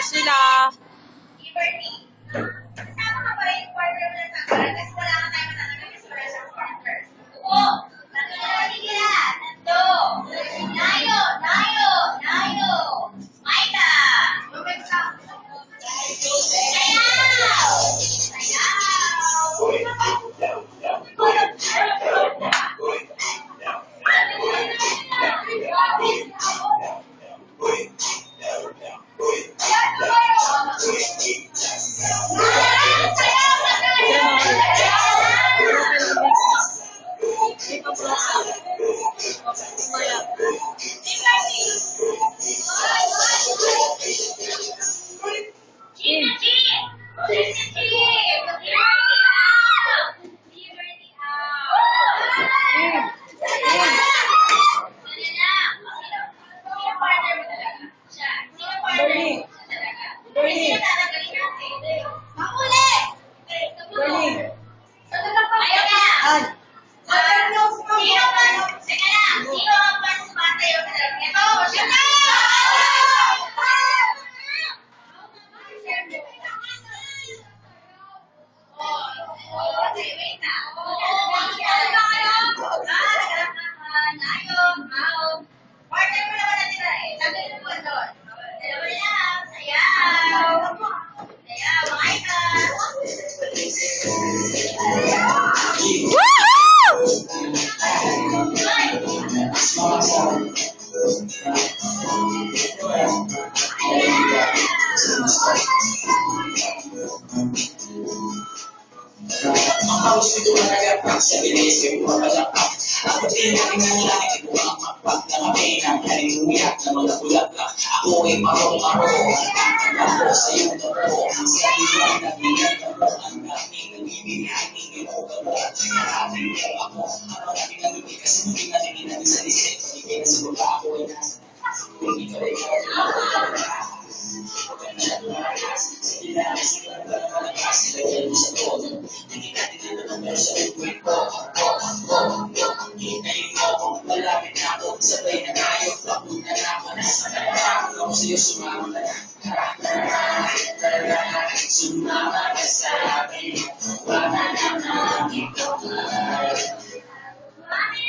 Ayos sila. Kasama ka ba yung partner mo ng tanggal? Kasi wala ka tayo matatagal kasi wala siyang partner. Oo! Tatlo! Layo! Maika! Ako ay marong-marong ako sa iyong damo sa iyong nabigyan mo ang daming nabibigay mo ka mo marami ako ang maraming nabibigay kasi hindi natin natin sa lisip hindi na sa baba ako ay nasa hindi ka rin sabay na tayo, papunta na ako na sa ako sa'yo sumama ka sa akin, wala naman ikaw Mami!